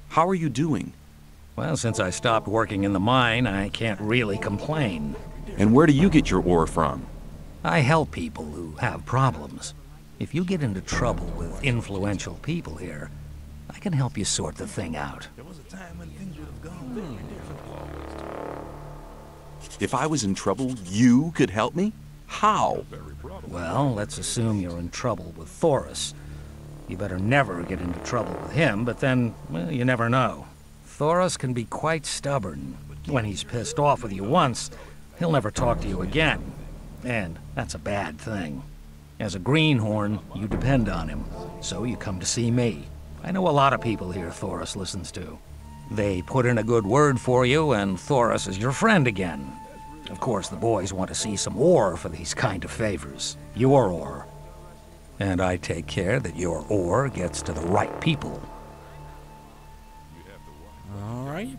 How are you doing? Well, since I stopped working in the mine, I can't really complain. And where do you get your ore from? I help people who have problems. If you get into trouble with influential people here, I can help you sort the thing out. If I was in trouble, you could help me? How? Well, let's assume you're in trouble with Thorus. You better never get into trouble with him, but then, well, you never know. Thorus can be quite stubborn. When he's pissed off with you once, he'll never talk to you again. And that's a bad thing. As a greenhorn, you depend on him, so you come to see me. I know a lot of people here Thorus listens to. They put in a good word for you, and Thorus is your friend again. Of course, the boys want to see some ore for these kind of favors. Your ore. And I take care that your ore gets to the right people. Alright.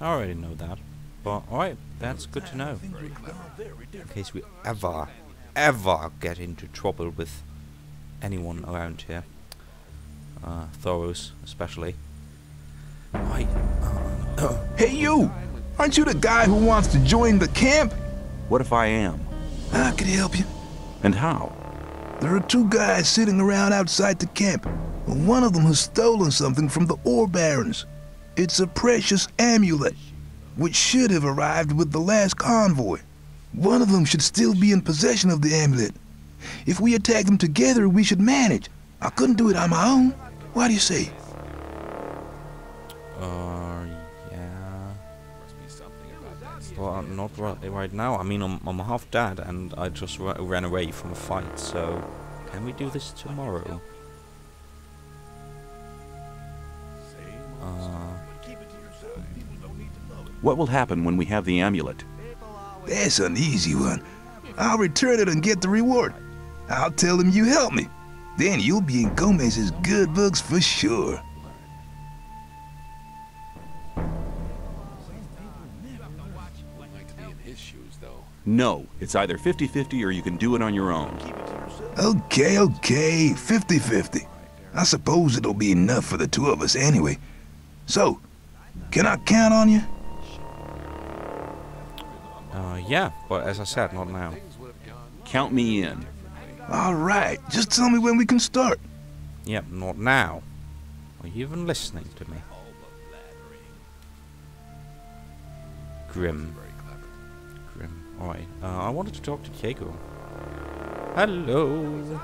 I already know that. But alright, that's good to know. In case we ever get into trouble with anyone around here. Thorus, especially. Right. Hey you! Aren't you the guy who wants to join the camp? What if I am? I could help you. And how? There are two guys sitting around outside the camp. One of them has stolen something from the ore barons. It's a precious amulet, which should have arrived with the last convoy. One of them should still be in possession of the amulet. If we attack them together, we should manage. I couldn't do it on my own. What do you say? Yeah. Well, not right now. I mean, I'm half dead, and I just ran away from a fight, so... Can we do this tomorrow? What will happen when we have the amulet? That's an easy one. I'll return it and get the reward. I'll tell them you helped me. Then you'll be in Gomez's good books for sure. No, it's either 50-50 or you can do it on your own. Okay, 50-50. I suppose it'll be enough for the two of us anyway. So, can I count on you? Yeah, but as I said, not now. Count me in. All right, just tell me when we can start. Yep, not now. Are you even listening to me? Grim. Alright, I wanted to talk to Diego. Hello.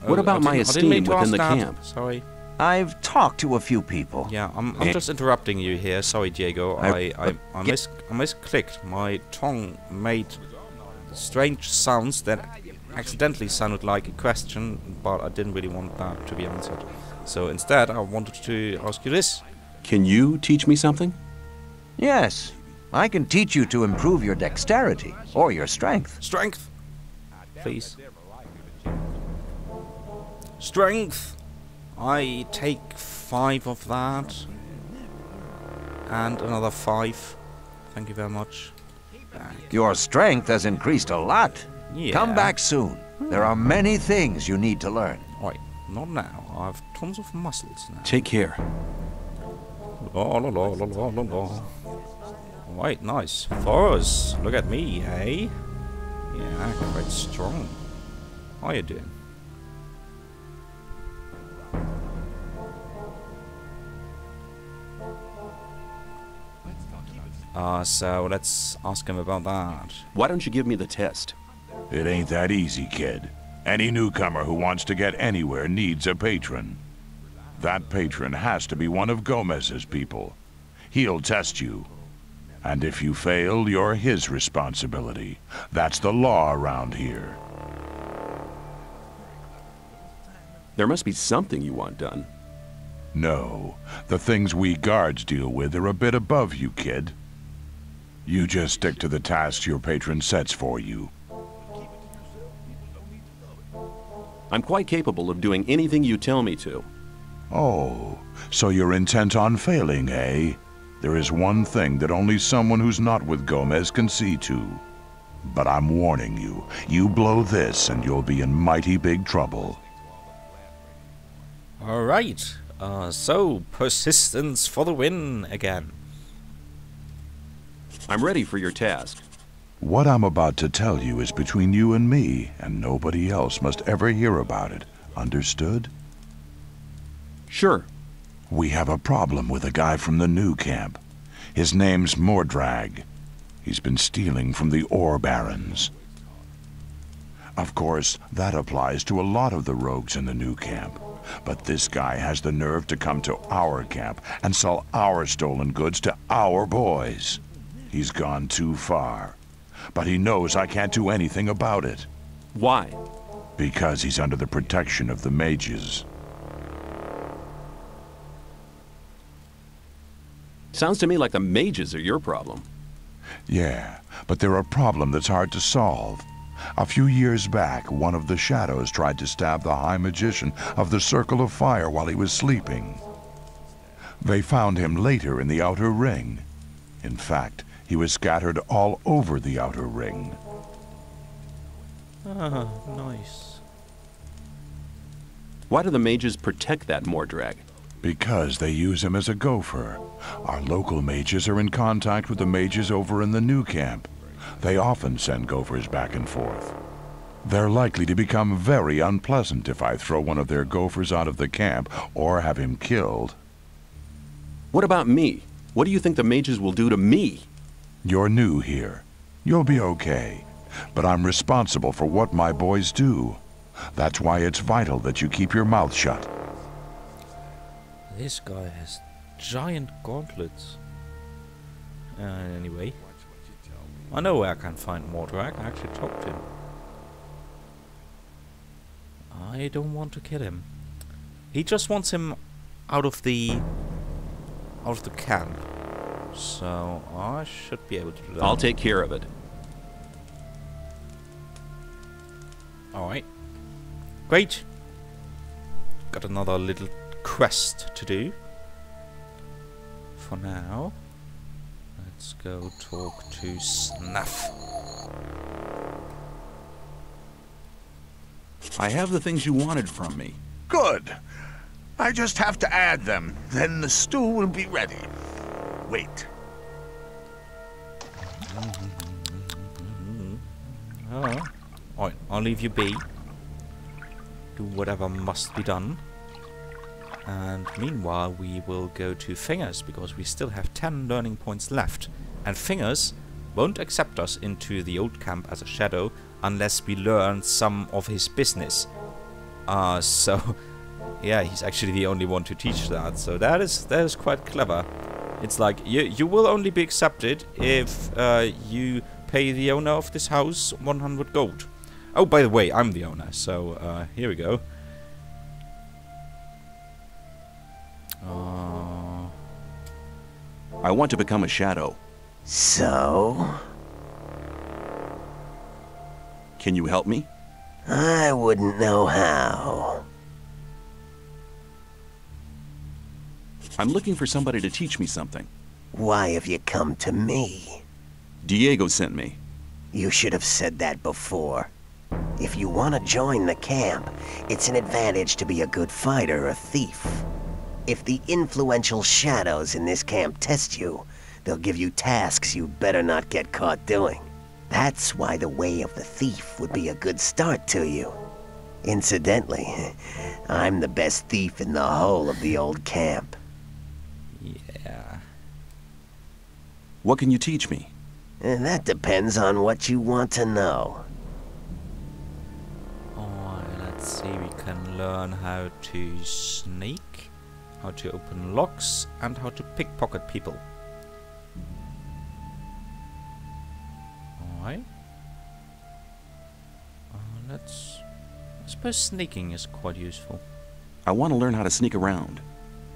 What about my esteem within the camp? Sorry. I've talked to a few people. Yeah, I'm just interrupting you here. Sorry, Diego. I misclicked. My tongue made strange sounds that accidentally sounded like a question, but I didn't really want that to be answered. So instead, I wanted to ask you this. Can you teach me something? Yes, I can teach you to improve your dexterity or your strength. Strength, please. Strength. I take 5 of that. And another 5. Thank you very much. Back. Your strength has increased a lot. Yeah. Come back soon. There are many things you need to learn. Right, not now. I have tons of muscles now. Take care. La la la la la la la. Right, nice. Thorus, look at me, eh? Yeah, quite strong. How are you doing? So let's ask him about that. Why don't you give me the test? It ain't that easy, kid. Any newcomer who wants to get anywhere needs a patron. That patron has to be one of Gomez's people. He'll test you. And if you fail, you're his responsibility. That's the law around here. There must be something you want done. No, the things we guards deal with are a bit above you, kid. You just stick to the tasks your patron sets for you. I'm quite capable of doing anything you tell me to. Oh, so you're intent on failing, eh? There is one thing that only someone who's not with Gomez can see to. But I'm warning you, you blow this and you'll be in mighty big trouble. Alright, so persistence for the win again. I'm ready for your task. What I'm about to tell you is between you and me, and nobody else must ever hear about it. Understood? Sure. We have a problem with a guy from the new camp. His name's Mordrag. He's been stealing from the ore barons. Of course, that applies to a lot of the rogues in the new camp. But this guy has the nerve to come to our camp and sell our stolen goods to our boys. He's gone too far. But he knows I can't do anything about it. Why? Because he's under the protection of the mages. Sounds to me like the mages are your problem. Yeah, but they're a problem that's hard to solve. A few years back, one of the shadows tried to stab the High Magician of the Circle of Fire while he was sleeping. They found him later in the Outer Ring. In fact, he was scattered all over the Outer Ring. Ah, nice. Why do the mages protect that Mordrag? Because they use him as a gopher. Our local mages are in contact with the mages over in the new camp. They often send gophers back and forth. They're likely to become very unpleasant if I throw one of their gophers out of the camp or have him killed. What about me? What do you think the mages will do to me? You're new here. You'll be okay. But I'm responsible for what my boys do. That's why it's vital that you keep your mouth shut. This guy has giant gauntlets. Anyway. I know where I can find Mordrag. I actually talked to him. I don't want to kill him. He just wants him out of the camp. So I should be able to do that. I'll take care of it. Alright. Great. Got another little quest to do. For now. Let's go talk to Snuff. I have the things you wanted from me. Good. I just have to add them. Then the stew will be ready. Wait. Alright, I'll leave you be. Do whatever must be done. And meanwhile, we will go to Fingers, because we still have 10 learning points left. And Fingers won't accept us into the old camp as a shadow unless we learn some of his business. So, yeah, he's actually the only one to teach that. So that is quite clever. It's like, you will only be accepted if you pay the owner of this house 100 gold. Oh, by the way, I'm the owner, so here we go. I want to become a shadow. So? Can you help me? I wouldn't know how. I'm looking for somebody to teach me something. Why have you come to me? Diego sent me. You should have said that before. If you want to join the camp, it's an advantage to be a good fighter or thief. If the influential shadows in this camp test you, they'll give you tasks you better not get caught doing. That's why the way of the thief would be a good start to you. Incidentally, I'm the best thief in the whole of the old camp. Yeah. What can you teach me? That depends on what you want to know. Alright, let's see. We can learn how to sneak, how to open locks, and how to pickpocket people. Alright. I suppose sneaking is quite useful. I want to learn how to sneak around.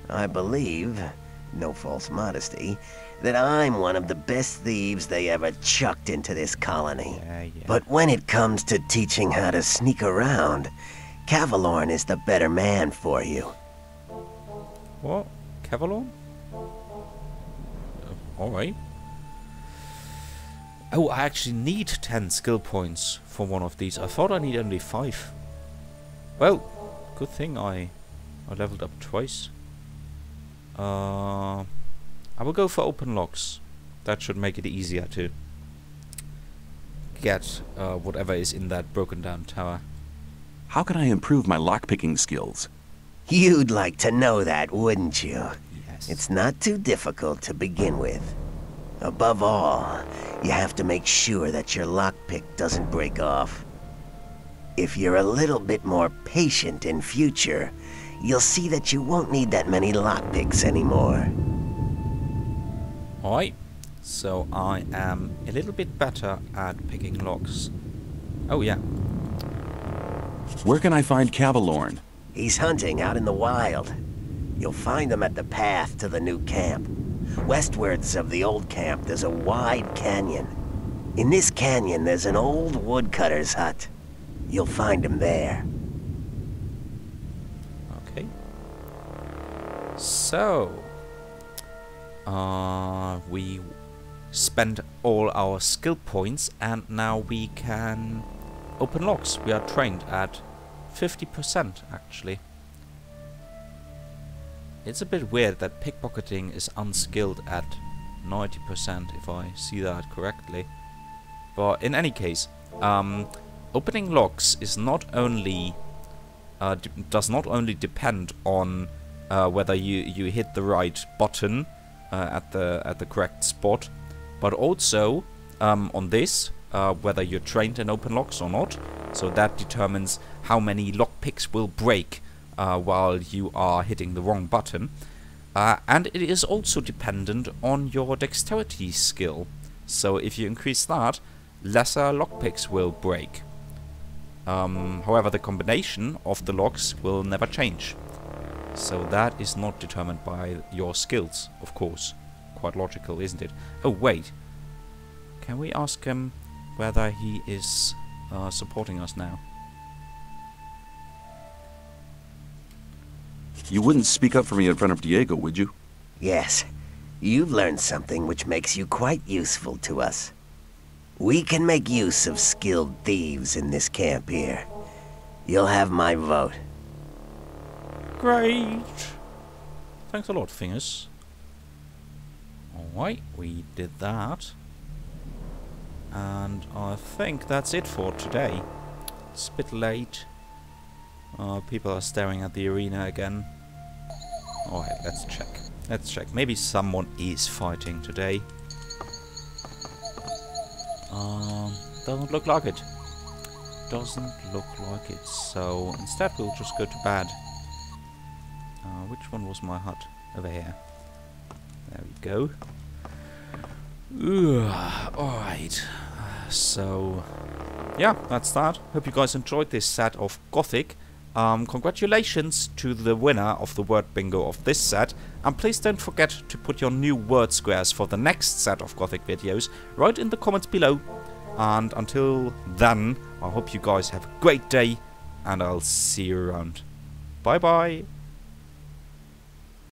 I believe, no false modesty, that I'm one of the best thieves they ever chucked into this colony. Yeah. But when it comes to teaching how to sneak around, Cavalorn is the better man for you. What? Cavalorn? Alright. Oh, I actually need 10 skill points for one of these. I thought I need only 5. Well, good thing I leveled up twice. I will go for open locks. That should make it easier to get whatever is in that broken down tower. How can I improve my lockpicking skills? You'd like to know that, wouldn't you? Yes. It's not too difficult to begin with. Above all, you have to make sure that your lockpick doesn't break off. If you're a little bit more patient in future, you'll see that you won't need that many lockpicks anymore. Alright, so I am a little bit better at picking locks. Oh yeah. Where can I find Cavalorn? He's hunting out in the wild. You'll find him at the path to the new camp. Westwards of the old camp, there's a wide canyon. In this canyon, there's an old woodcutter's hut. You'll find him there. Okay. So, we spent all our skill points and now we can open locks. We are trained at 50% actually. It's a bit weird that pickpocketing is unskilled at 90% if I see that correctly. But in any case, opening locks is not only does not only depend on whether you hit the right button at the correct spot, but also on this whether you're trained in open locks or not. So that determines how many lockpicks will break while you are hitting the wrong button. And it is also dependent on your dexterity skill. So if you increase that, lesser lockpicks will break. However, the combination of the locks will never change. So that is not determined by your skills, of course. Quite logical, isn't it? Oh, wait. Can we ask him whether he is supporting us now? You wouldn't speak up for me in front of Diego, would you? Yes, you've learned something which makes you quite useful to us. We can make use of skilled thieves in this camp here. You'll have my vote. Great! Thanks a lot, Fingers. Alright, we did that. And I think that's it for today. It's a bit late. People are staring at the arena again. Alright, let's check. Let's check. Maybe someone is fighting today. Doesn't look like it. Doesn't look like it. So instead we'll just go to bed. Which one was my hut? Over here. There we go. Alright. So yeah, that's that. Hope you guys enjoyed this set of Gothic. Congratulations to the winner of the word bingo of this set, and please don't forget to put your new word squares for the next set of Gothic videos right in the comments below. And until then, I hope you guys have a great day, and I'll see you around. Bye bye!